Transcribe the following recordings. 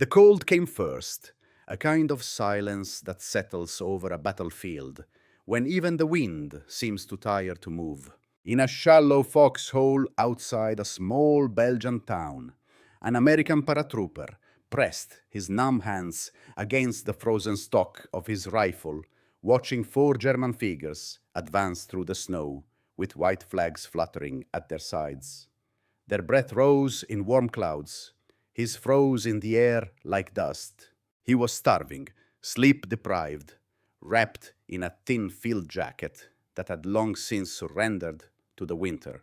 The cold came first, a kind of silence that settles over a battlefield, when even the wind seems too tired to move. In a shallow foxhole outside a small Belgian town, an American paratrooper pressed his numb hands against the frozen stock of his rifle, watching four German figures advance through the snow, with white flags fluttering at their sides. Their breath rose in warm clouds. His froze in the air like dust. He was starving, sleep-deprived, wrapped in a thin field jacket that had long since surrendered to the winter.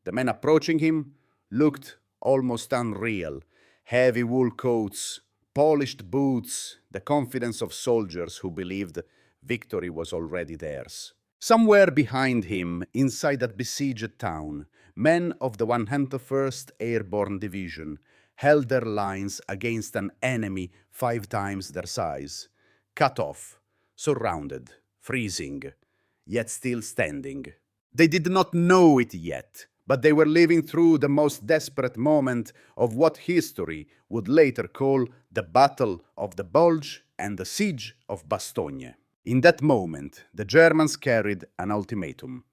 The men approaching him looked almost unreal. Heavy wool coats, polished boots, the confidence of soldiers who believed victory was already theirs. Somewhere behind him, inside that besieged town, men of the 101st Airborne Division held their lines against an enemy 5 times their size, cut off, surrounded, freezing, yet still standing. They did not know it yet, but they were living through the most desperate moment of what history would later call the Battle of the Bulge and the Siege of Bastogne. In that moment, the Germans carried an ultimatum.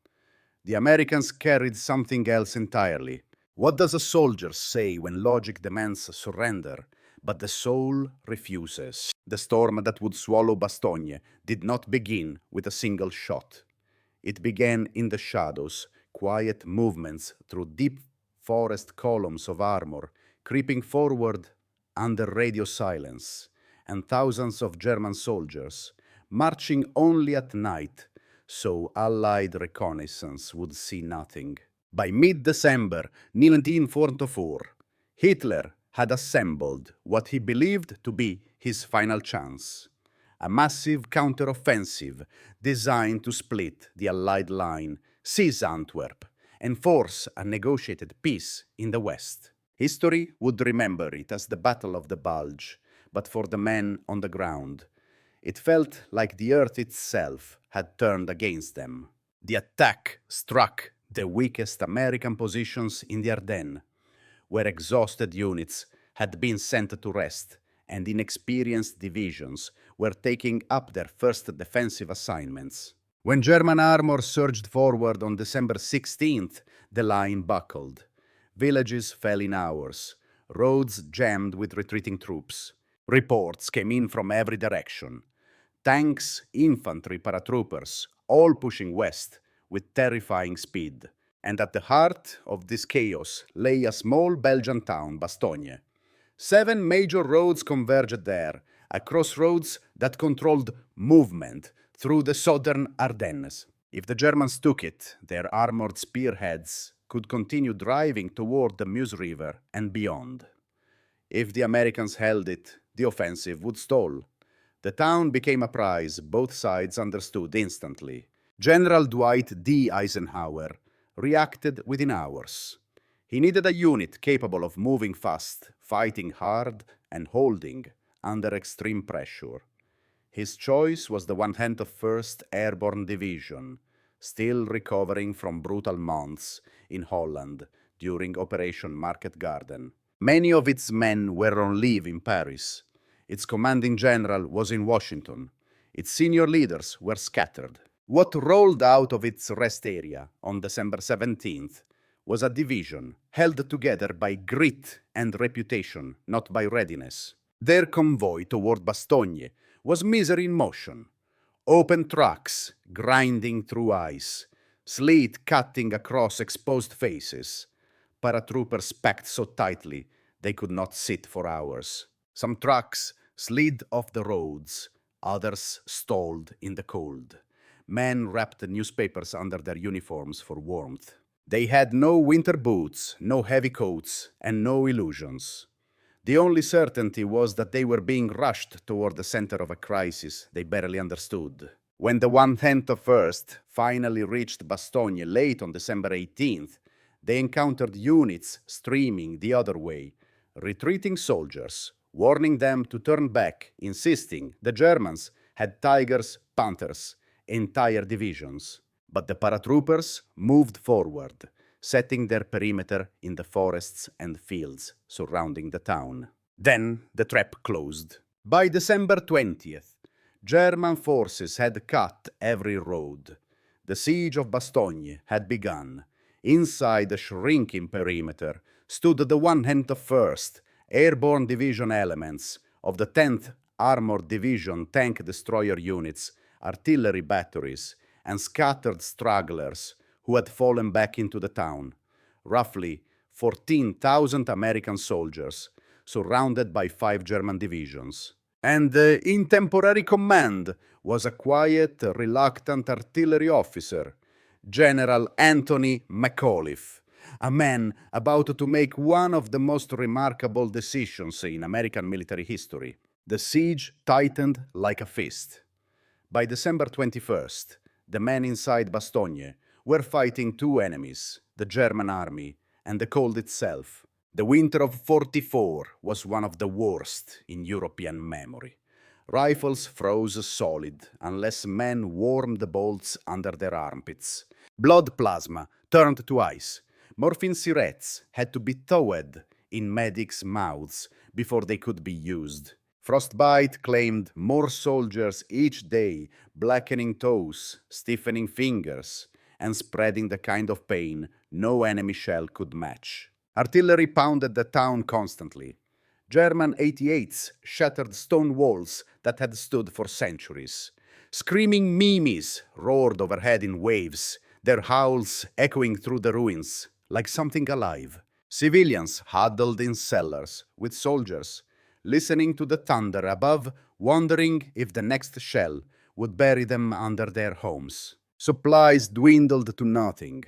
The Americans carried something else entirely. What does a soldier say when logic demands surrender, but the soul refuses? The storm that would swallow Bastogne did not begin with a single shot. It began in the shadows, quiet movements through deep forest columns of armor, creeping forward under radio silence, and thousands of German soldiers, marching only at night, so Allied reconnaissance would see nothing. By mid-December 1944, Hitler had assembled what he believed to be his final chance, a massive counteroffensive designed to split the Allied line, seize Antwerp, and force a negotiated peace in the West. History would remember it as the Battle of the Bulge, but for the men on the ground, it felt like the earth itself had turned against them. The attack struck the weakest American positions in the Ardennes, where exhausted units had been sent to rest and inexperienced divisions were taking up their first defensive assignments. When German armor surged forward on December 16th, the line buckled. Villages fell in hours, roads jammed with retreating troops. Reports came in from every direction. Tanks, infantry, paratroopers, all pushing west with terrifying speed. And at the heart of this chaos lay a small Belgian town, Bastogne. 7 major roads converged there, a crossroads that controlled movement through the southern Ardennes. If the Germans took it, their armored spearheads could continue driving toward the Meuse River and beyond. If the Americans held it, the offensive would stall. The town became a prize both sides understood instantly. General Dwight D. Eisenhower reacted within hours. He needed a unit capable of moving fast, fighting hard, and holding under extreme pressure. His choice was the 101st Airborne Division, still recovering from brutal months in Holland during Operation Market Garden. Many of its men were on leave in Paris. Its commanding general was in Washington. Its senior leaders were scattered. What rolled out of its rest area on December 17th was a division held together by grit and reputation, not by readiness. Their convoy toward Bastogne was misery in motion. Open trucks grinding through ice, sleet cutting across exposed faces. Paratroopers packed so tightly they could not sit for hours. Some trucks slid off the roads, others stalled in the cold. Men wrapped newspapers under their uniforms for warmth. They had no winter boots, no heavy coats, and no illusions. The only certainty was that they were being rushed toward the center of a crisis they barely understood. When the 101st finally reached Bastogne late on December 18th, they encountered units streaming the other way, retreating soldiers, warning them to turn back, insisting the Germans had Tigers, Panthers, entire divisions. But the paratroopers moved forward, setting their perimeter in the forests and fields surrounding the town. Then the trap closed. By December 20th, German forces had cut every road. The siege of Bastogne had begun. Inside the shrinking perimeter stood the 101st Airborne Division elements of the 10th Armored Division tank destroyer units, artillery batteries, and scattered stragglers who had fallen back into the town. Roughly 14,000 American soldiers, surrounded by 5 German divisions. And in temporary command was a quiet, reluctant artillery officer, General Anthony McAuliffe, a man about to make one of the most remarkable decisions in American military history. The siege tightened like a fist. By December 21st, the men inside Bastogne were fighting two enemies, the German army and the cold itself. The winter of 44 was one of the worst in European memory. Rifles froze solid unless men warmed the bolts under their armpits. Blood plasma turned to ice. Morphine syrettes had to be thawed in medics' mouths before they could be used. Frostbite claimed more soldiers each day, blackening toes, stiffening fingers, and spreading the kind of pain no enemy shell could match. Artillery pounded the town constantly. German 88s shattered stone walls that had stood for centuries. Screaming Mimis roared overhead in waves, their howls echoing through the ruins like something alive. Civilians huddled in cellars with soldiers, listening to the thunder above, wondering if the next shell would bury them under their homes. Supplies dwindled to nothing.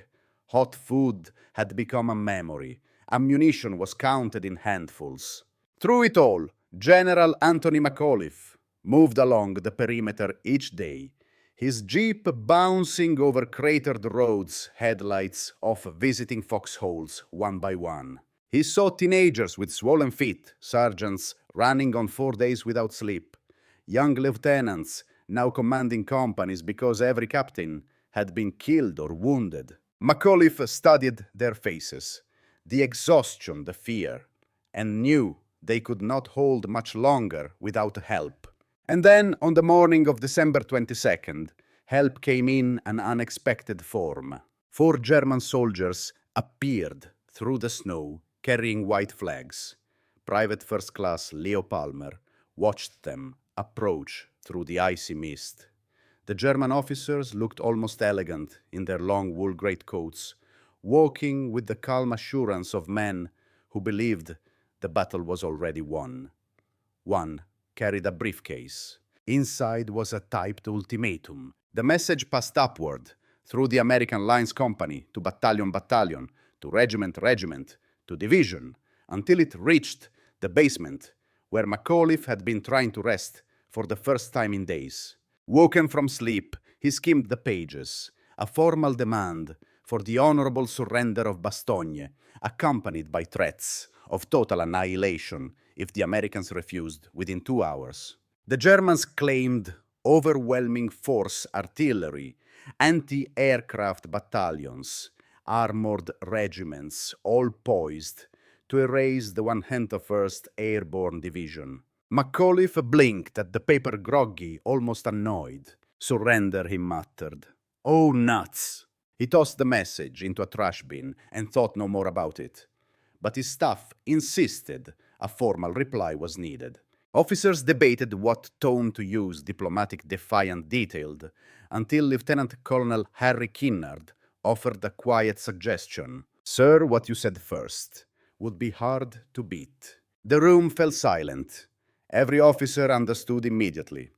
Hot food had become a memory. Ammunition was counted in handfuls. Through it all, General Anthony McAuliffe moved along the perimeter each day, his jeep bouncing over cratered roads, headlights off visiting foxholes one by one. He saw teenagers with swollen feet, sergeants running on 4 days without sleep, young lieutenants now commanding companies because every captain had been killed or wounded. McAuliffe studied their faces, the exhaustion, the fear, and knew they could not hold much longer without help. And then, on the morning of December 22nd, help came in an unexpected form. 4 German soldiers appeared through the snow, carrying white flags. Private First Class Leo Palmer watched them approach through the icy mist. The German officers looked almost elegant in their long wool greatcoats, walking with the calm assurance of men who believed the battle was already won. One carried a briefcase. Inside was a typed ultimatum. The message passed upward through the American Lines Company to battalion, to regiment, to division, until it reached the basement where McAuliffe had been trying to rest for the first time in days. Woken from sleep, he skimmed the pages, a formal demand for the honorable surrender of Bastogne, accompanied by threats of total annihilation if the Americans refused within 2 hours. The Germans claimed overwhelming force artillery, anti-aircraft battalions, armored regiments, all poised to erase the 101st Airborne Division. McAuliffe blinked at the paper groggy, almost annoyed. "Surrender," he muttered. "Oh, nuts!" He tossed the message into a trash bin and thought no more about it. But his staff insisted a formal reply was needed. Officers debated what tone to use, diplomatic, defiant, detailed, until Lieutenant Colonel Harry Kinnard offered a quiet suggestion. "Sir, what you said first would be hard to beat." The room fell silent. Every officer understood immediately.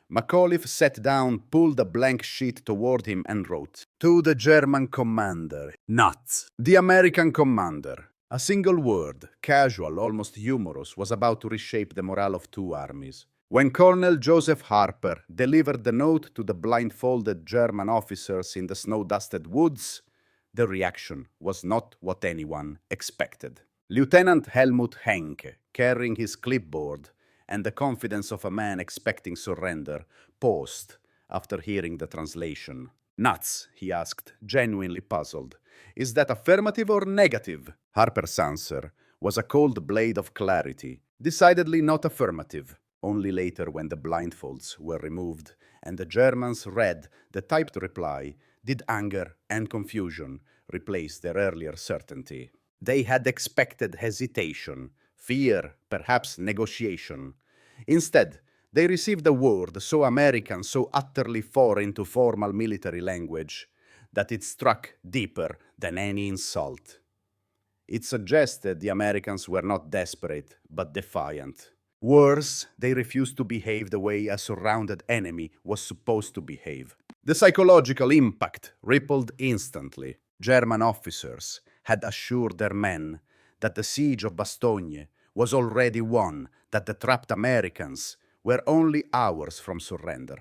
McAuliffe sat down, pulled a blank sheet toward him, and wrote, "To the German commander, nuts." The American commander, a single word, casual, almost humorous, was about to reshape the morale of 2 armies. When Colonel Joseph Harper delivered the note to the blindfolded German officers in the snow-dusted woods, the reaction was not what anyone expected. Lieutenant Helmut Henke, carrying his clipboard and the confidence of a man expecting surrender, paused after hearing the translation. "Nuts?" he asked, genuinely puzzled. "Is that affirmative or negative?" Harper's answer was a cold blade of clarity. Decidedly not affirmative. Only later, when the blindfolds were removed and the Germans read the typed reply, did anger and confusion replace their earlier certainty. They had expected hesitation, fear, perhaps negotiation. Instead, they received a word so American, so utterly foreign to formal military language, that it struck deeper than any insult. It suggested the Americans were not desperate, but defiant. Worse, they refused to behave the way a surrounded enemy was supposed to behave. The psychological impact rippled instantly. German officers had assured their men that the siege of Bastogne was already won, that the trapped Americans were only hours from surrender.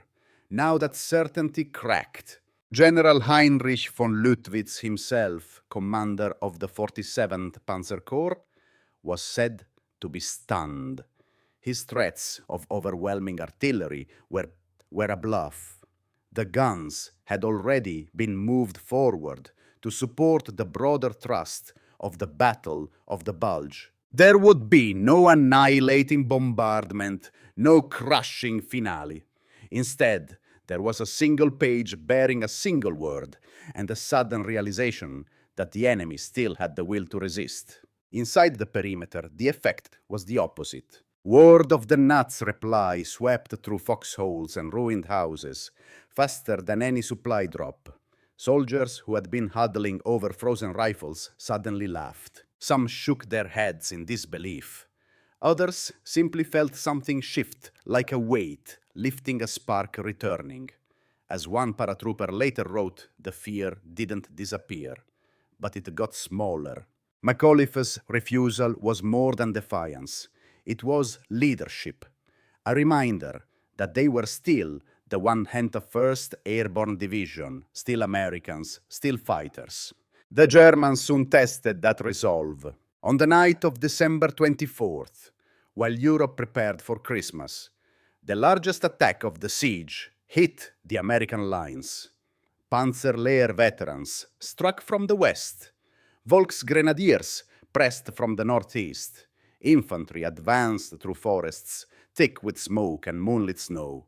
Now that certainty cracked. General Heinrich von Lüttwitz himself, commander of the 47th Panzer Corps, was said to be stunned. His threats of overwhelming artillery were a bluff. The guns had already been moved forward to support the broader thrust of the Battle of the Bulge. There would be no annihilating bombardment, no crushing finale. Instead, there was a single page bearing a single word, and a sudden realization that the enemy still had the will to resist. Inside the perimeter, the effect was the opposite. Word of the nuts reply swept through foxholes and ruined houses, faster than any supply drop. Soldiers who had been huddling over frozen rifles suddenly laughed. Some shook their heads in disbelief. Others simply felt something shift, like a weight, lifting a spark returning. As one paratrooper later wrote, the fear didn't disappear, but it got smaller. McAuliffe's refusal was more than defiance. It was leadership, a reminder that they were still the 101st Airborne Division, still Americans, still fighters. The Germans soon tested that resolve. On the night of December 24th, while Europe prepared for Christmas, the largest attack of the siege hit the American lines. Panzerlehr veterans struck from the west. Volksgrenadiers pressed from the northeast. Infantry advanced through forests thick with smoke and moonlit snow.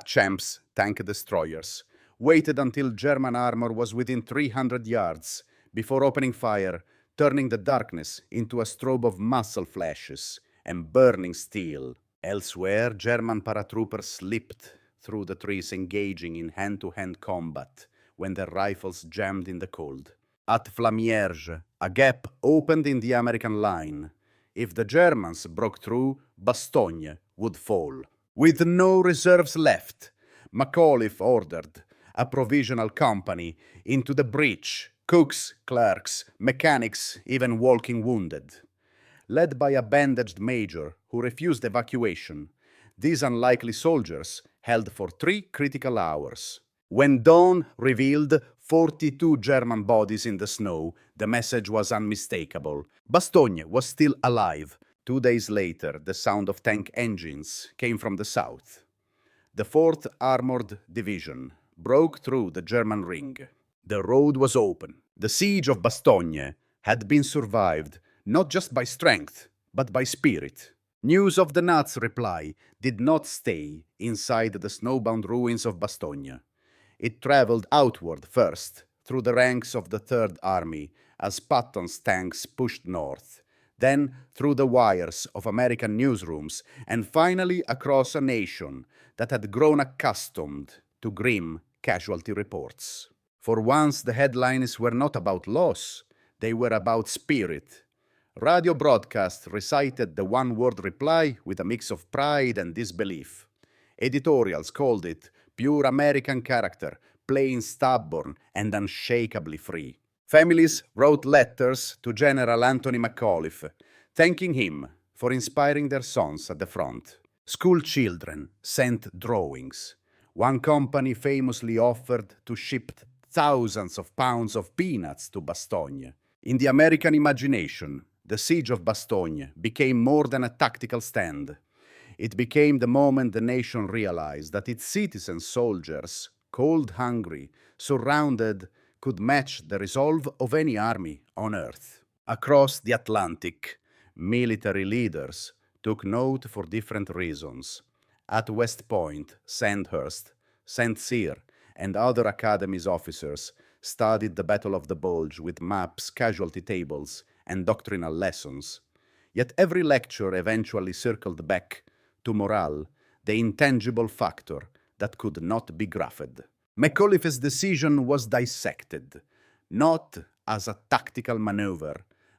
Champs, tank destroyers, waited until German armor was within 300 yards before opening fire, turning the darkness into a strobe of muscle flashes and burning steel. Elsewhere, German paratroopers slipped through the trees, engaging in hand-to-hand combat when their rifles jammed in the cold. At Flamierge, a gap opened in the American line. If the Germans broke through, Bastogne would fall. With no reserves left, McAuliffe ordered a provisional company into the breach, cooks, clerks, mechanics, even walking wounded. Led by a bandaged major who refused evacuation, these unlikely soldiers held for 3 critical hours. When dawn revealed 42 German bodies in the snow, the message was unmistakable. Bastogne was still alive. 2 days later, the sound of tank engines came from the south. The 4th Armored Division broke through the German ring. The road was open. The siege of Bastogne had been survived not just by strength, but by spirit. News of the Nuts' reply did not stay inside the snowbound ruins of Bastogne. It traveled outward first, through the ranks of the Third Army, as Patton's tanks pushed north, then through the wires of American newsrooms, and finally across a nation that had grown accustomed to grim casualty reports. For once, the headlines were not about loss, they were about spirit. Radio broadcasts recited the one-word reply with a mix of pride and disbelief. Editorials called it pure American character, plain stubborn and unshakably free. Families wrote letters to General Anthony McAuliffe, thanking him for inspiring their sons at the front. School children sent drawings. One company famously offered to ship thousands of pounds of peanuts to Bastogne. In the American imagination, the siege of Bastogne became more than a tactical stand. It became the moment the nation realized that its citizen soldiers, cold hungry, surrounded, could match the resolve of any army on earth. Across the Atlantic, military leaders took note for different reasons. At West Point, Sandhurst, St. Cyr, and other Academy's officers studied the Battle of the Bulge with maps, casualty tables, and doctrinal lessons. Yet every lecture eventually circled back to morale, the intangible factor that could not be graphed. McAuliffe's decision was dissected, not as a tactical maneuver,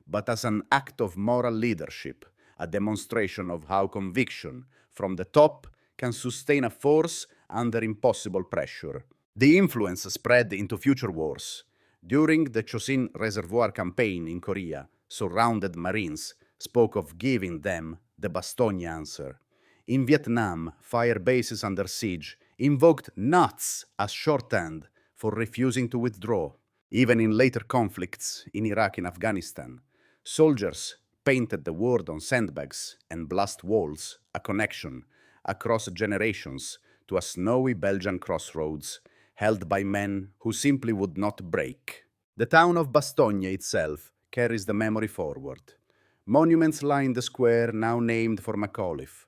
but as an act of moral leadership, a demonstration of how conviction from the top can sustain a force under impossible pressure. The influence spread into future wars. During the Chosin Reservoir campaign in Korea, surrounded Marines spoke of giving them the Bastogne answer. In Vietnam, fire bases under siege invoked nuts as shorthand for refusing to withdraw. Even in later conflicts in Iraq and Afghanistan, soldiers painted the word on sandbags and blast walls, a connection across generations to a snowy Belgian crossroads held by men who simply would not break. The town of Bastogne itself carries the memory forward. Monuments line the square now named for McAuliffe.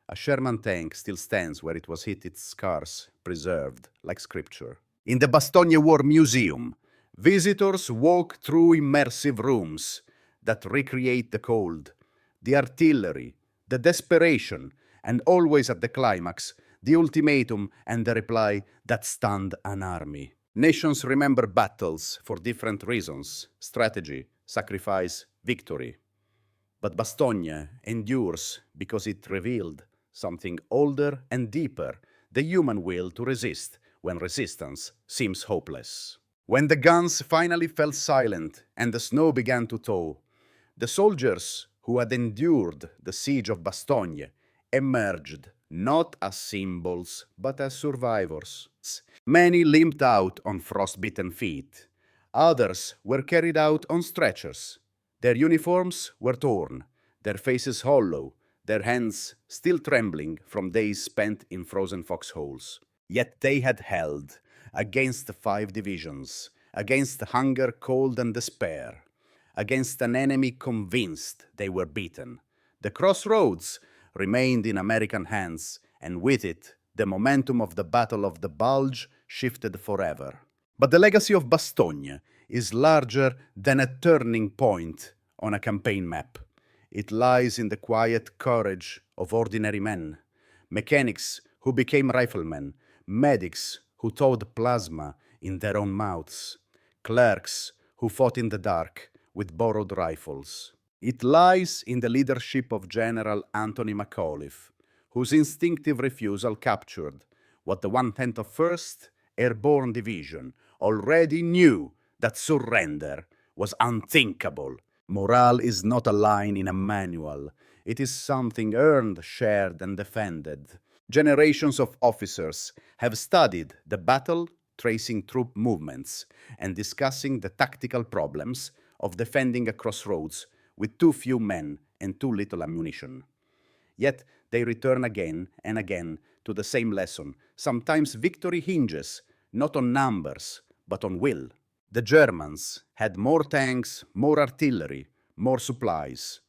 A Sherman tank still stands where it was hit, its scars preserved like scripture. In the Bastogne War Museum, visitors walk through immersive rooms that recreate the cold, the artillery, the desperation, and always at the climax, the ultimatum and the reply that stunned an army. Nations remember battles for different reasons: strategy, sacrifice, victory. But Bastogne endures because it revealed something older and deeper, the human will to resist when resistance seems hopeless. When the guns finally fell silent and the snow began to thaw, the soldiers who had endured the siege of Bastogne emerged not as symbols but as survivors. Many limped out on frostbitten feet. Others were carried out on stretchers. Their uniforms were torn, their faces hollow, their hands still trembling from days spent in frozen foxholes. Yet they had held against the 5 divisions, against hunger, cold, and despair, against an enemy convinced they were beaten. The crossroads remained in American hands, and with it, the momentum of the Battle of the Bulge shifted forever. But the legacy of Bastogne is larger than a turning point on a campaign map. It lies in the quiet courage of ordinary men, mechanics who became riflemen, medics who thawed plasma in their own mouths, clerks who fought in the dark with borrowed rifles. It lies in the leadership of General Anthony McAuliffe, whose instinctive refusal captured what the 101st Airborne Division already knew, that surrender was unthinkable. Morale is not a line in a manual. It is something earned, shared, and defended. Generations of officers have studied the battle, tracing troop movements, and discussing the tactical problems of defending a crossroads with too few men and too little ammunition. Yet they return again and again to the same lesson. Sometimes victory hinges not on numbers, but on will. The Germans had more tanks, more artillery, more supplies.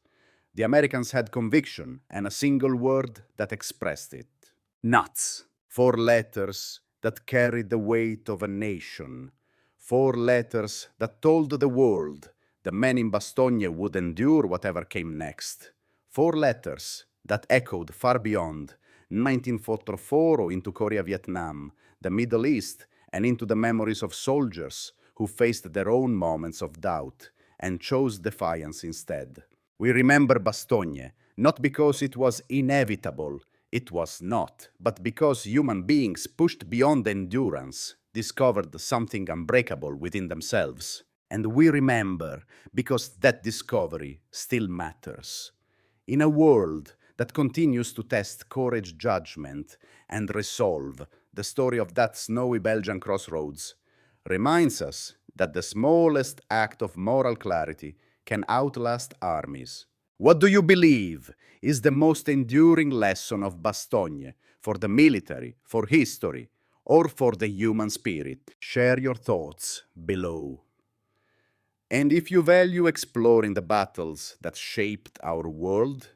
The Americans had conviction and a single word that expressed it: nuts. 4 letters that carried the weight of a nation. 4 letters that told the world the men in Bastogne would endure whatever came next. 4 letters that echoed far beyond 1944 or into Korea, Vietnam, the Middle East, and into the memories of soldiers who faced their own moments of doubt and chose defiance instead. We remember Bastogne not because it was inevitable, it was not, but because human beings pushed beyond endurance, discovered something unbreakable within themselves. And we remember because that discovery still matters. In a world that continues to test courage, judgment, and resolve, the story of that snowy Belgian crossroads reminds us that the smallest act of moral clarity can outlast armies. What do you believe is the most enduring lesson of Bastogne for the military, for history, or for the human spirit? Share your thoughts below. And if you value exploring the battles that shaped our world,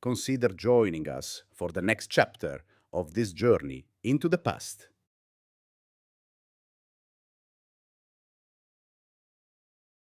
consider joining us for the next chapter of this journey into the past.